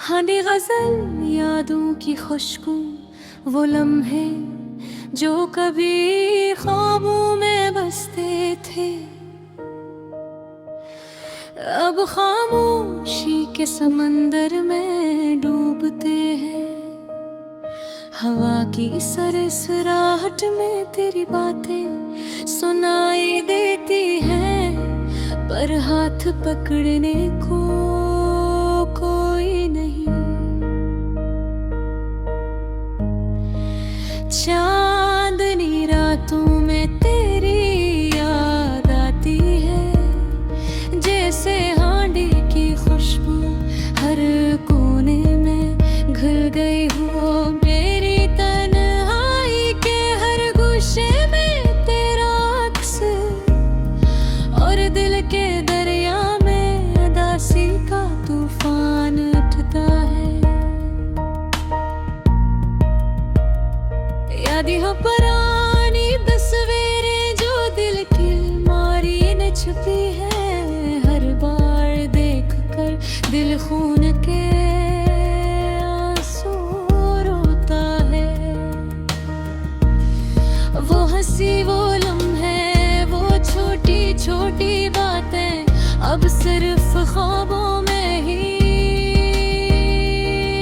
कहानी गजल यादों की खुशबू, वो लम्हे जो कभी ख्वाबों में बसते थे, अब खामोशी के समंदर में डूबते हैं। हवा की सरसराहट में तेरी बातें सुनाई देती हैं, पर हाथ पकड़ने को कोई नहीं। चांदनी रातों में तेरी याद आती है, जैसे हांडी की खुशबू हर कोने में घुल गई हो। मेरी तन्हाई के हर गुस्से में तेरा अक्स, और दिल के दरिया में उदासी का तूफान उठता है। यादें हो पुरानी तस्वीरें जो दिल की अलमारी में छुपी है, हर बार देखकर दिल खून के आंसू रोता है। वो हंसी, वो लम्हे, वो छोटी छोटी बातें अब सिर्फ ख्वाबों में ही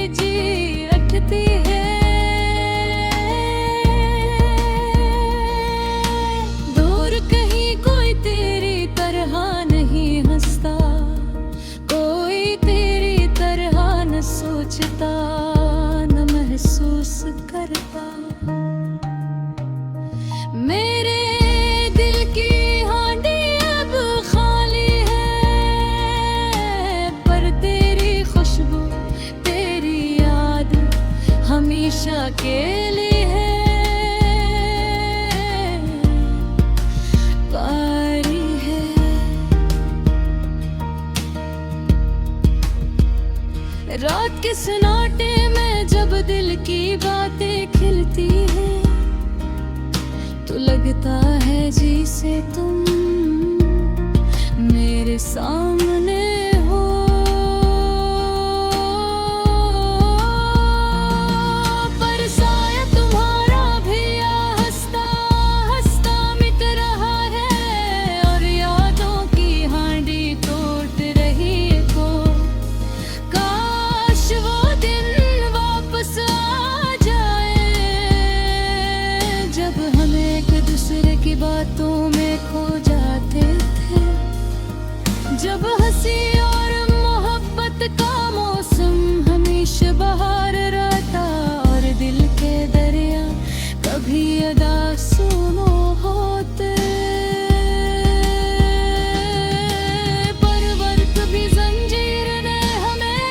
जी उठती है। दूर कहीं कोई तेरी तरह नहीं हंसता, कोई तेरी तरह न सोचता न महसूस करता। मेरे दिल की हांडी अब खाली है, पर तेरी खुशबू, तेरी याद हमेशा के लिए है। पारी है रात के सन्नाटे में जब दिल की बातें खिलती हैं, तो लगता है जैसे तुम मेरे सामने हो। पर साया तुम्हारा भी हंसता हंसता मिट रहा है, और यादों की हांडी टूट रही हो। काश वो दिन वापस आ जाए, जब हम एक दूसरे की बातों में खो जाते थे, जब हंसी और मोहब्बत का मौसम हमेशा बहार रहता, और दिल के दरिया कभी अदासू न होते। पर वक्त भी जंजीर ने हमें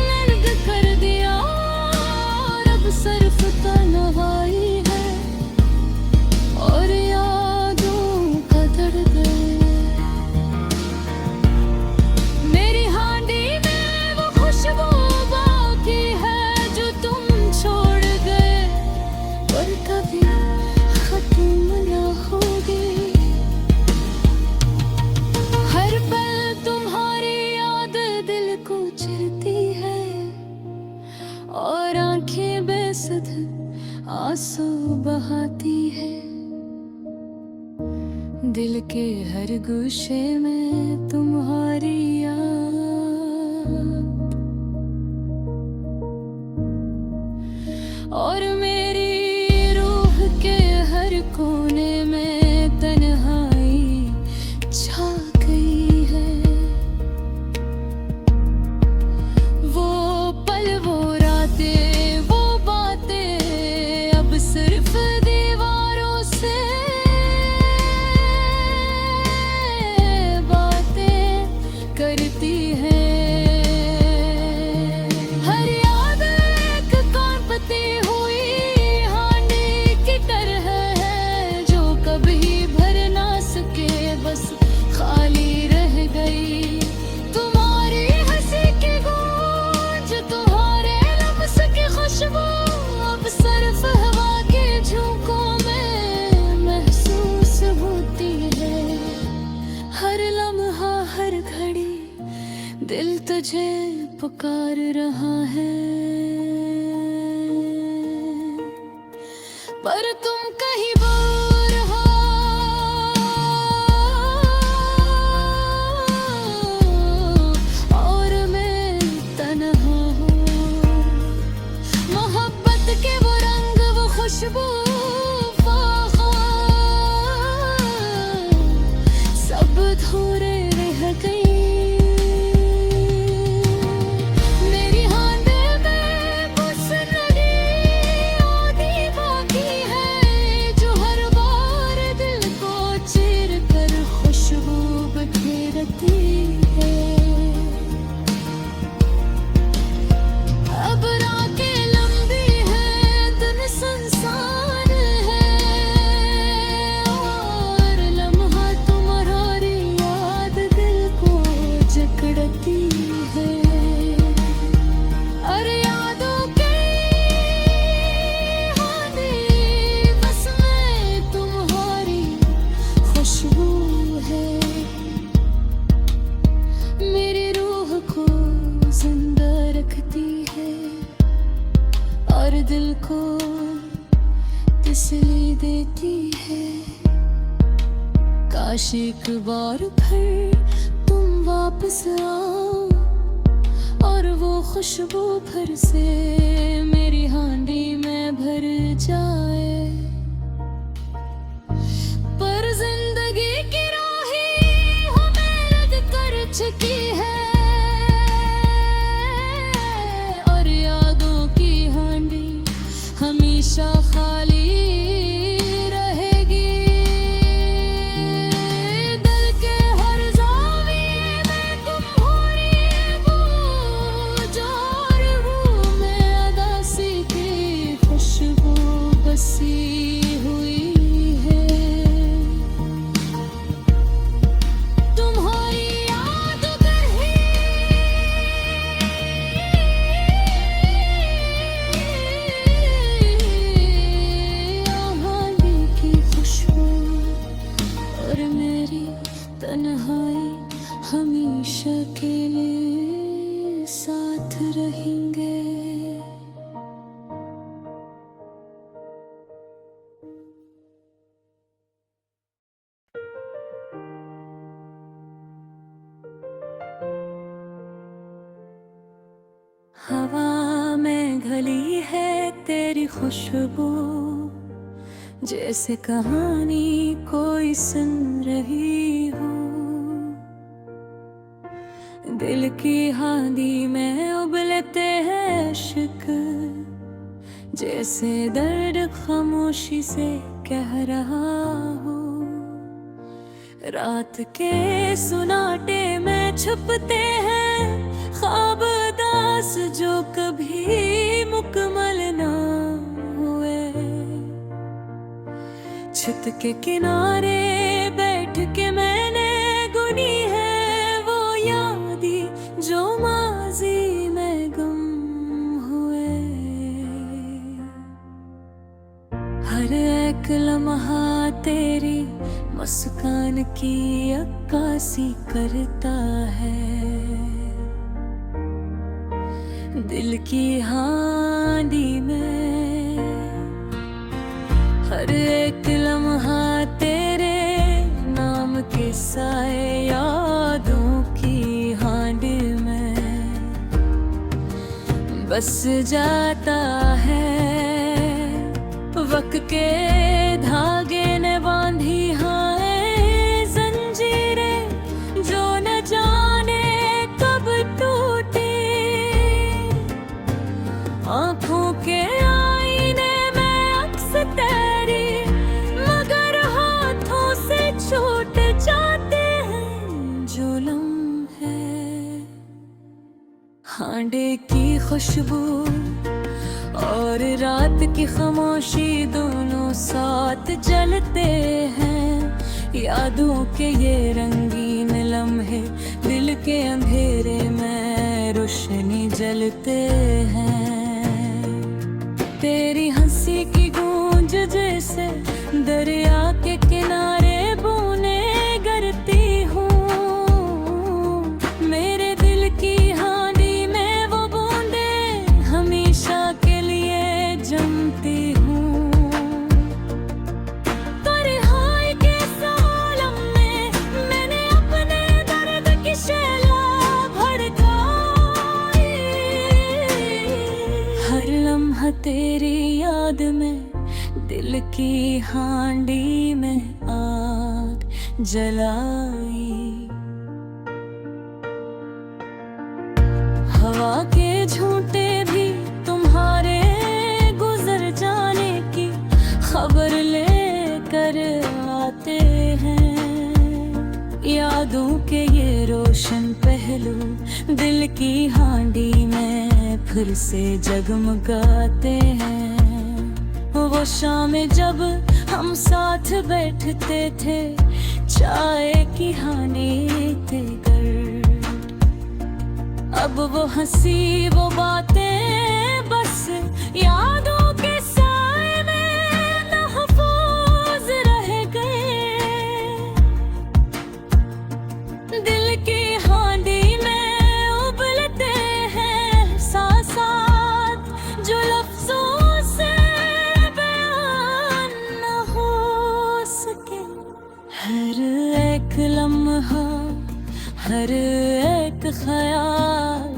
नंग कर दिया, और अब सिर्फ तन्हाई है और यादों का दर्द। मेरी हांडी में वो खुशबू बाकी है जो तुम छोड़ गए, पर कभी खत्म न होगी। हर पल तुम्हारी याद दिल को चिरती है, और आंखें बेसुध आंसू बहाती है। दिल के हर गुस्से में तुम्हारी याद, और मेरी रूह के हर कोने में तन्हाई छा गई है। वो पल, वो रातें, वो बातें अब सिर्फ दीवारों से बातें कर तुझे पुकार रहा है, पर तुम कहीं दूर हो। और मैं तन्हा हूँ। मोहब्बत के वो रंग, वो खुशबू, सब अधूरे रह गए। दिल को तसल्ली देती है। काश एक बार फिर तुम वापस आओ और वो खुशबू फिर से मेरी हांडी में भर जाए। पर जिंदगी की राहें हमें रद कर चुकी है, हमेशा खाली रहेगी। दिल के हर ज़ाविये में तुम्हारी वो जार हूँ मैं, अदासी की खुशबू बसी हुई है। तुम्हारी याद अगर तन्हाई हमेशा के लिए साथ रहेंगे। हवा में घली है तेरी खुशबू, जैसे कहानी कोई सुन रही हो। दिल की हांडी में उबलते हैं इश्क, जैसे दर्द खामोशी से कह रहा हो। रात के सुनाटे में छुपते हैं ख्वाब उदास, जो कभी मुकम्मल ना हुए। छत के किनारे बैठ के मैंने गुनी है वो यादी, जो माजी में गुम हुए। हर एक लम्हा तेरी मुस्कान की अक्कासी करता है। दिल की हांडी में हर एक लम्हा तेरे नाम के साए, यादों की हांडी में बस जाता है। वक्त के धागे ने बांधी हैं जंजीरें, जो न जाने कब टूटी। आँखों के आईने में अक्स तेरी, मगर हाथों से छूट जाते हैं जो लम्हे। हांडे की खुशबू और रात की खामोशी दोनों साथ जलते हैं। यादों के ये रंगीन लम्हे दिल के अंधेरे में रोशनी जलते हैं। तेरी हंसी की गूंज जैसे दरिया के किनारे बूंदें गिरती हूँ। मेरे दिल की दिल की हांडी में आग जलाई। हवा के झूठे भी तुम्हारे गुजर जाने की खबर लेकर आते हैं। यादों के ये रोशन पहलू दिल की हांडी में फिर से जगमगाते हैं। वो शामें जब हम साथ बैठते थे चाय की हांडी देकर, अब वो हंसी वो बातें बस यादों के साए में महफूज रह गए। दिल की हांडी में उबलते हैं साथ जो लफ्जों से बयान न हो सके। हर एक लम्हा हर एक ख्याल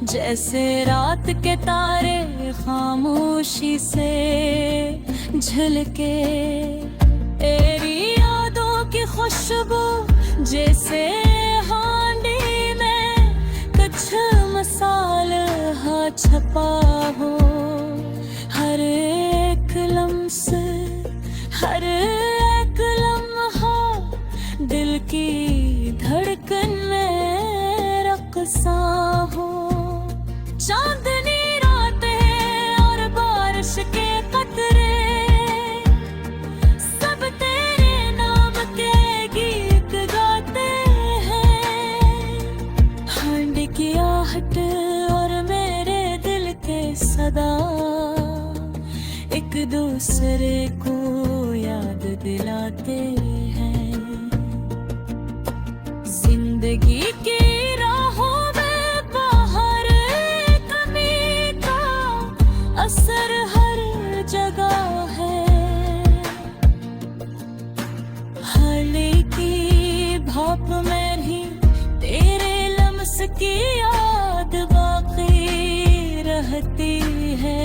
जैसे रात के तारे खामोशी से झलके। तेरी यादों की खुशबू जैसे हांडी में कुछ मसाला छपा हो। हर एक लम्से हर एक लम्हा दिल की धड़कन में रक़्सा हो। चांदनी रातें और बारिश के कतरे सब तेरे नाम के गीत गाते हैं। हांडी की आहट और मेरे दिल के सदा एक दूसरे को याद दिलाते हैं। जिंदगी की राहों में बाहर कमी का असर हर जगह है। हाली की भाप में भी तेरे लम्स की याद बाकी रहती है।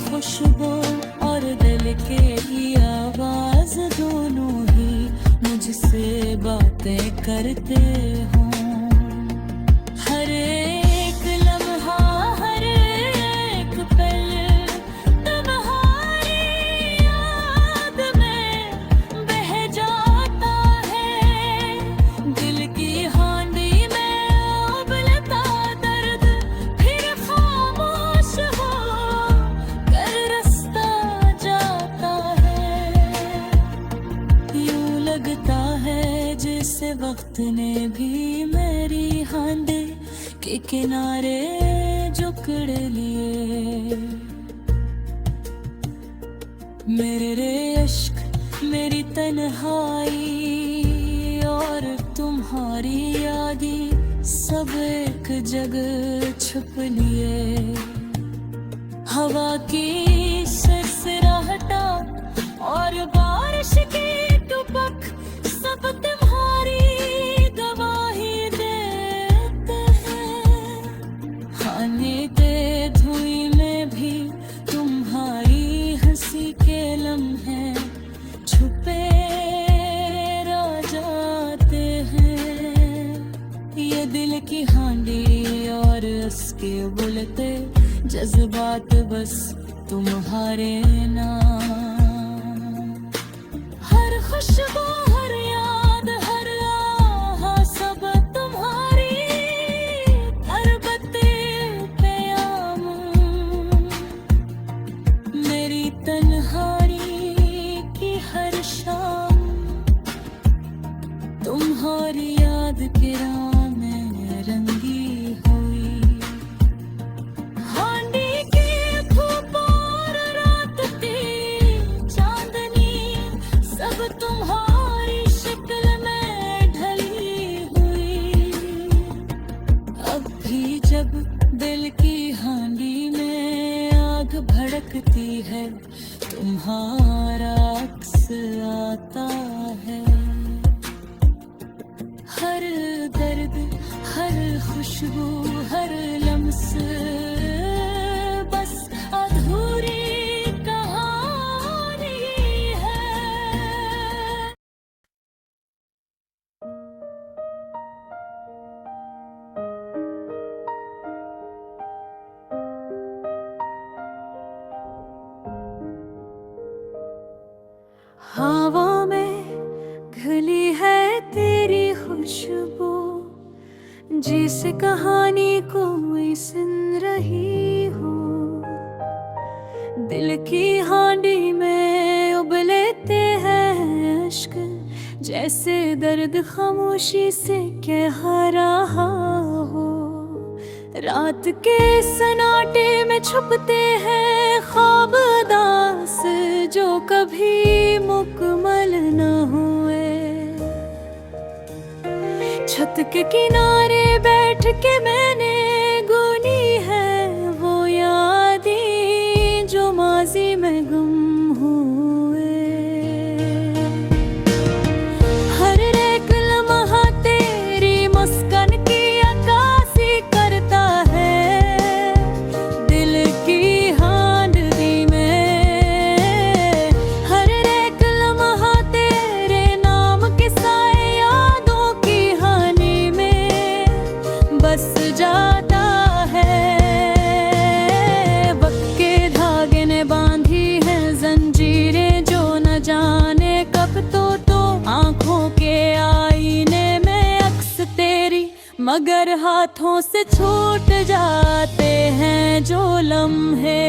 खुशबू और दिल की आवाज दोनों ही मुझसे बातें करते हों। हर एक लम्हा हर एक पल तुम्हारी याद में बह जाता है। दिल की हांडी में उबलता दर्द फिर खामोश हो लगता है जैसे वक्त ने भी मेरी हांडी के किनारे जुकड़ लिए। मेरे इश्क मेरी तन्हाई और तुम्हारी यादें सब एक जगह छुप लिए। हवा की सरसराहटा और बारिश की टपक सब तुम्हारी गवाही देते हैं। खाने के धुएं में भी तुम्हारी हंसी के लम्हे छुपे रह जाते हैं। ये दिल की हांडी और उसके बुलते जज्बात बस तुम्हारे नाम। हर खुशबू हर याद हर आह सब तुम्हारी अरबते प्याम। मेरी तन्हाई की हर शाम तुम्हारी याद के राह में रंगी हुई। हांडी की धूप और रात की चांदनी सब तुम्हारी शक्ल में ढली हुई। अब भी जब दिल की हांडी में आग होठ भड़कती है, तुम्हारा अक्स आता है। हर दर्द, हर खुशबू, हर लम्स बस अधूरी कहानी है। हवा में घुली है तेरी खुशबू, जिस कहानी को मैं सुन रही हूँ। दिल की हांडी में उबलते हैं अश्क, जैसे दर्द खामोशी से कह रहा हो। रात के सन्नाटे में छुपते हैं ख्वाब दास, जो कभी मुकम्मल न हुए। छत के किनारे बैठ के मैंने गुनी है वो यादें जो माजी में गुम हुए। हर एक लम्हा तेरी मुस्कान की अक्कासी करता है, दिल की हांडी में। हर एक लम्हा तेरे नाम के साए यादों की हानि में बस जाता है। वक्त के धागे ने बांधी है जंजीरें जो न जाने कब तो आंखों के आईने में अक्स तेरी, मगर हाथों से छूट जाते हैं जो लम्हे।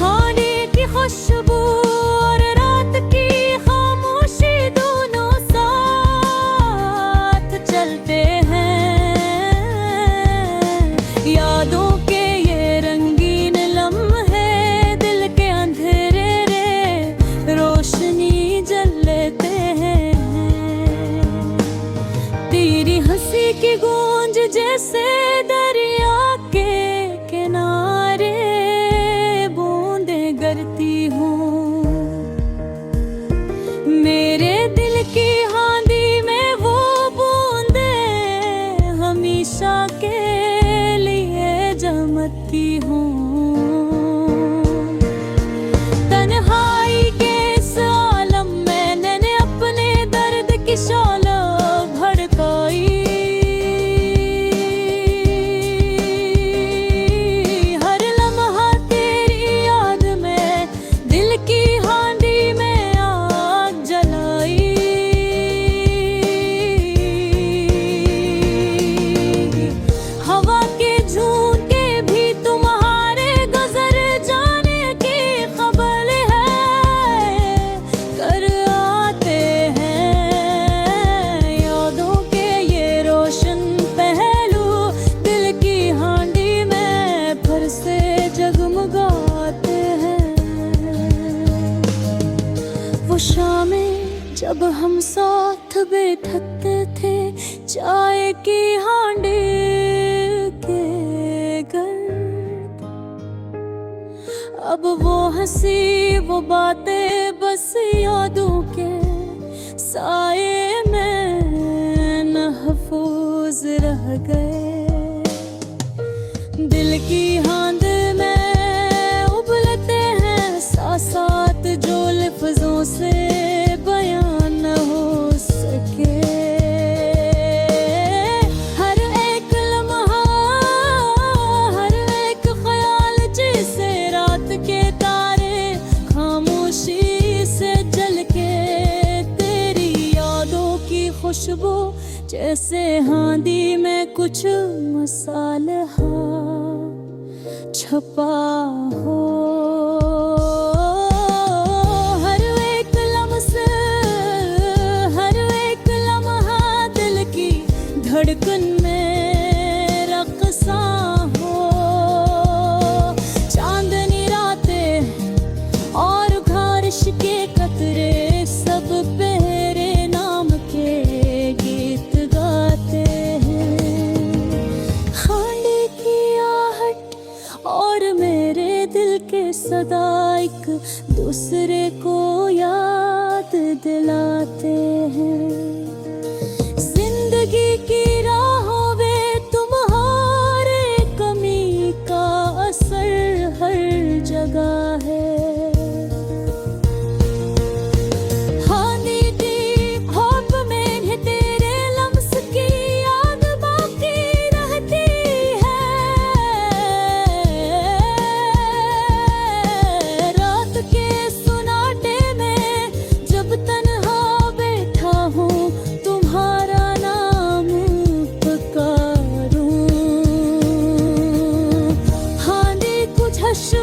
हांडी की खुशबू और रात की खामोशी दोनों साथ चलते हैं। यादों के ये रंगीन लम्हे दिल के अंधेरे रे रोशनी जल लेते हैं। तेरी हंसी की गूंज जैसे दरिया के किनारे बूंदें गिरती हूँ। मेरे दिल की हांडी में वो बूंदें हमेशा के लिए जमती हूँ। तन्हाई के इस आलम में मैंने अपने दर्द की शौला भड़काई। हर लम्हा तेरी याद में दिल की हांडी में आग जलाई। हवा के झोंके भी तुम्हारे गुजर जाने की खबर है कर आते हैं। यादों के ये रोशन पहलू दिल की हांडी में फिर से जगमगाते हैं। वो शामें जब हम साथ बैठते थे चाय की हांडी के गर्द, अब वो हंसी वो बातें बस यादों के साए में महफूज रह गए। दिल की हांड में उबलते हैं साथ जो लफ्जों से बयान न हो सके। हर एक लम्हा, हर एक ख्याल जैसे रात के तारे खामोशी से जल के। तेरी यादों की खुशबू जैसे हांडी में कुछ मसाला छपा हो। हर एक लम्स, हर एक लम्हा दिल की धड़कन में रक़्सा हो। चांदनी रातें और बारिश के कतरे सब तेरे नाम के गीत गाते हैं। हांडी की आहट दिलाते हैं। जिंदगी की राहों में तुम्हारे कमी का असर हर जगह है।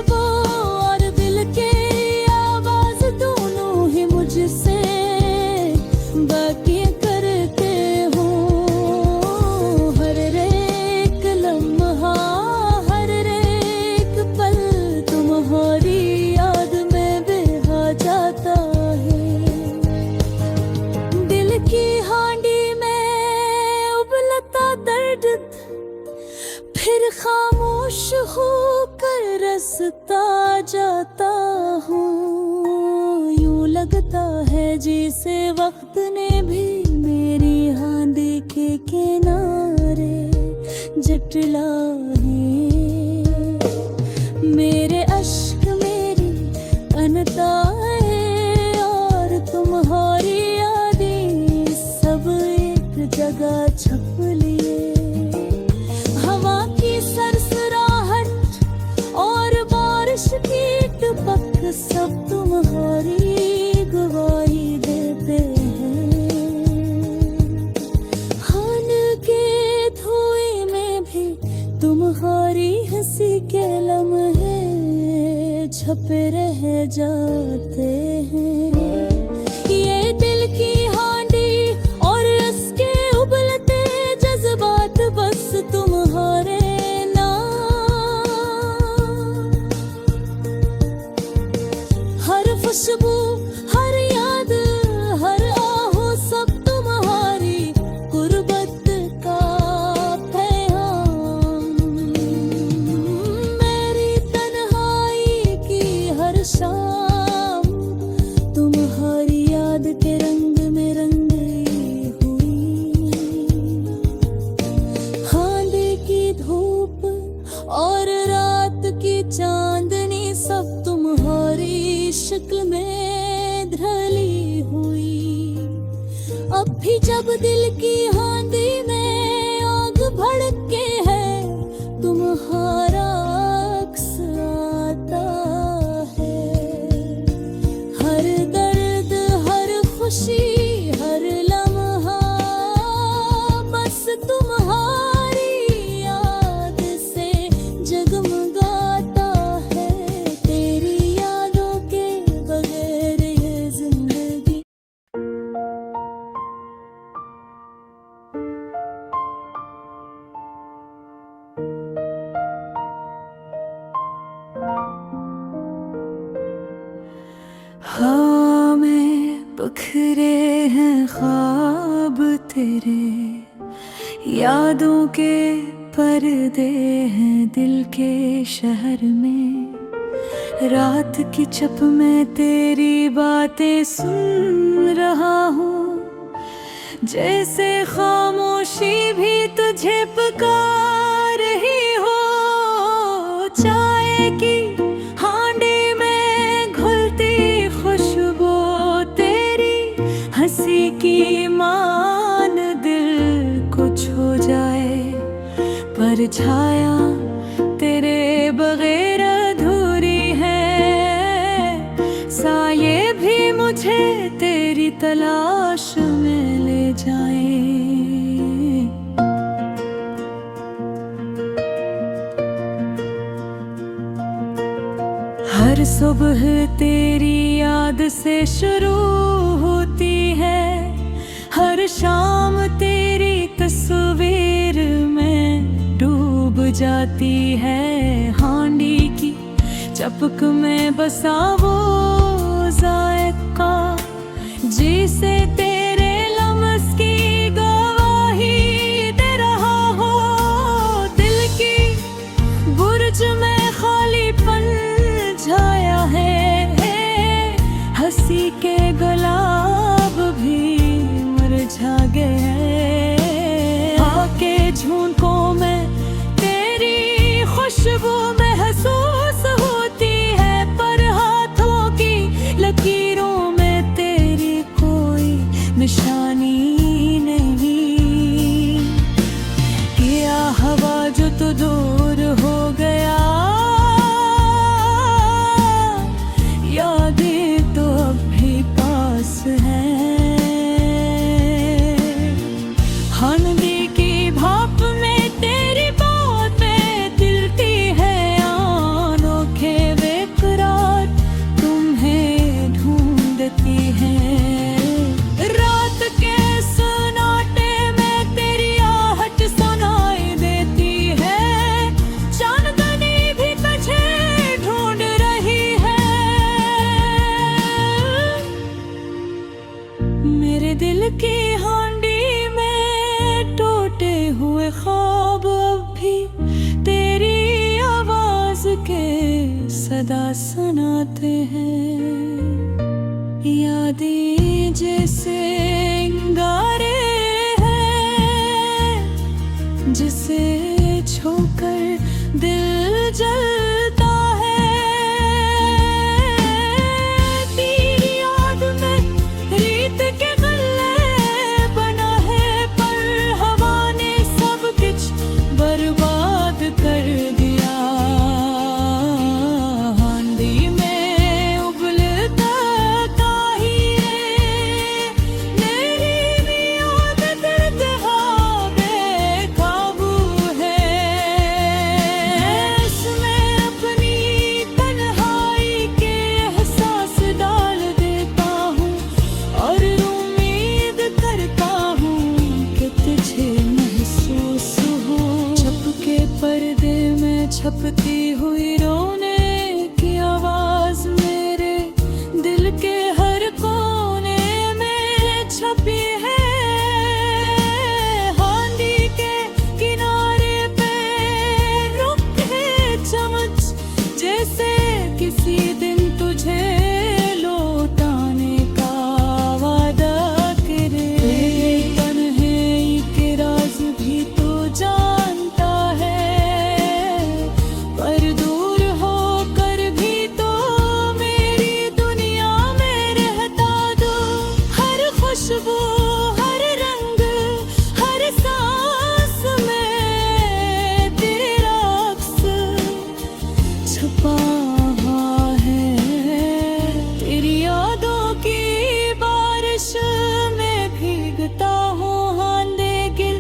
और दिल के आवाज दोनों ही मुझसे बाकी करते हो। हर एक लम्हा हर एक पल तुम्हारी याद में बहा जाता है। दिल की हांडी में उबलता दर्द फिर खामोश होकर रसता जाता हूँ। यूं लगता है जैसे वक्त ने भी मेरी हांडी के किनारे जटला है। मेरे अश्क मेरी अनताएं और तुम्हारी यादें सब एक जगह छप लिए। की टपक सब तुम्हारी गवाही देते हैं। खान के धुएं में भी तुम्हारी हंसी के लम्हे छपे रह जाते हैं। ये दिल की हांडी और उसके उबलते जज्बात बस तुम्हारे खुशबू हर याद हर आहो सब तुम्हारी गुर्बत का पैगाम। मेरी तन्हाई की हर शाम तुम्हारी याद के रंग में रंगी हुई। हांडी की धूप और रात की चांदनी सब तुम्हारी शक्ल में ढली हुई। अब भी जब दिल की हांडी में आग भड़के है तुम्हारा अक्स आता है। हर दर्द हर खुशी हर लम्हा बस तुम्हारी याद से जगमगाता है। तेरी हाँ में बखरे हैं ख्वाब तेरे, यादों के पर्दे हैं दिल के शहर में। रात की छप में तेरी बातें सुन रहा हूँ, जैसे खामोशी भी तुझे पुकार रही हो। चाय की हांडी में घुलती खुशबू तेरी हंसी की मान दिल को छू जाए। परछाया तेरे बगैर अधूरी है, साये भी मुझे तेरी तलाश में ले जाए। हर सुबह तेरी याद से शुरू होती है, हर शाम तेरी तस्वीर में डूब जाती है। हांडी की चपक में बसा वो जायका, जिसे तेरे लम्स की गवाही दे रहा हो। दिल की बुर्ज में खालीपन छाया है, हंसी के गुलाब जागे हैं। आके झोंकों में तेरी खुशबू महसूस होती है, पर हाथों की लकीरों में तेरी कोई निशानी नहीं। क्या हवा जो तो दूर हो गया, यादें तो अब भी पास हैं। हंदी की भाप में तेरी बातें दिलती है, अनोखे बेकरार तुम्हें ढूंढती हैं। रात के सन्नाटे में तेरी आहट सुनाई देती है, चांदनी भी तुझे ढूंढ रही है। मेरे दिल की हांडी में टूटे हुए ख्वाब अब भी तेरी आवाज के सदा सुनाते हैं। यादें जैसे अंगारे हैं, जिसे छूकर दिल जलता है। तेरी याद में रीत के गले बना है, पर हवा ने सब कुछ बर्बाद कर दिया। आंधी में उबलता ताहिए, मेरी भी याद दर्द बेकाबू है। इसमें अपनी तन्हाई के एहसास डाल देता हूँ, और उम्मीद करता हूँ कि तुझे महसूस हो। छपके पर्दे में छपती हुई रोने की आवाज मेरे दिल के हर कोने में छपी है। हांडी के किनारे पे रुके चमच, जैसे किसी दिन तुझे लौटाने का वादा करे। तन्हाई के राज भी तो जानता है, पर दूर होकर भी तो मेरी दुनिया में रहता। दो हर खुशबू, हर रंग, हर सांस में तेरा अक्स छुपा हुआ है। तेरी यादों की बारिश में भीगता हूँ, आंधे गिल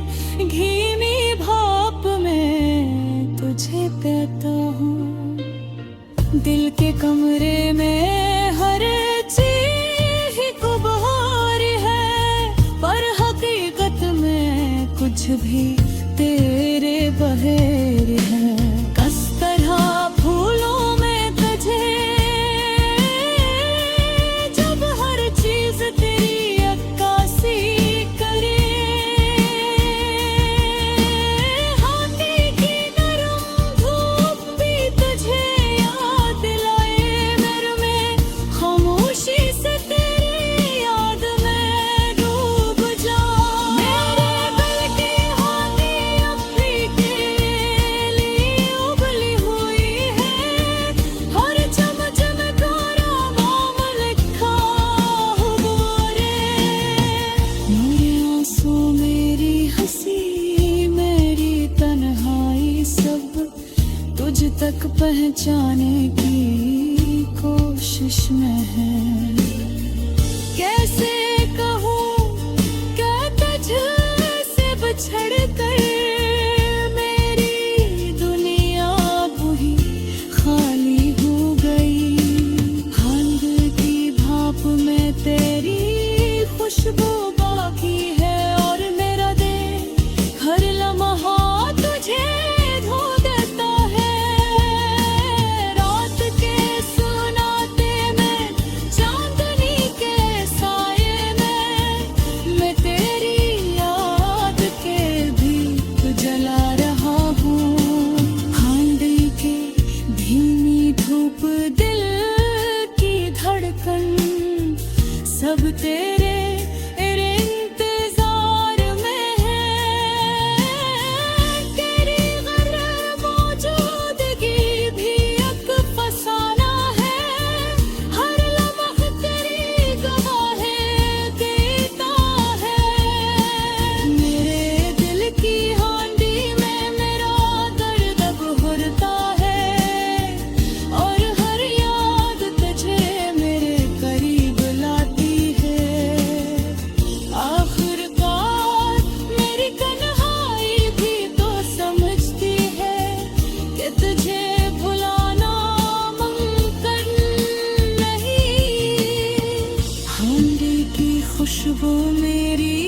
घीमी भाप में तुझे कहता हूँ। दिल के कमरे में हर चीज ही गुबार है, पर हकीकत में कुछ भी तेरे बहेर है। किस तरह फूलों में तुझे, जब हर चीज तेरी अक्कासी करे। हाथी की नरम धूप भी तुझे याद दिलाए, मेरे में खामोशी से तेरी याद में डूब जा। मेरे दिल की हाथी अब भी तेरे उबली हुई है, हर चमच में तेरा नाम लिखा हुआ रे। मेरे आंसू, मेरी हंसी, मेरी तन्हाई सब तुझ तक पहुंचाने की कोशिश में है। कैसे कहूँ क्या तुझसे बिछड़ कर मेरी दुनिया पूरी खाली हो गई। हांडी की भाप में तेरी खुशबू बाकी है, और मेरा दिल हर लम्हा तुझे धो देता है। रात के सुनाते में, चांदनी के साये में, मैं तेरी याद के दीप जला रहा हूँ। हांडी की धीमी धूप, दिल की धड़कन, सब तेरे इंतजार खुशबू मेरी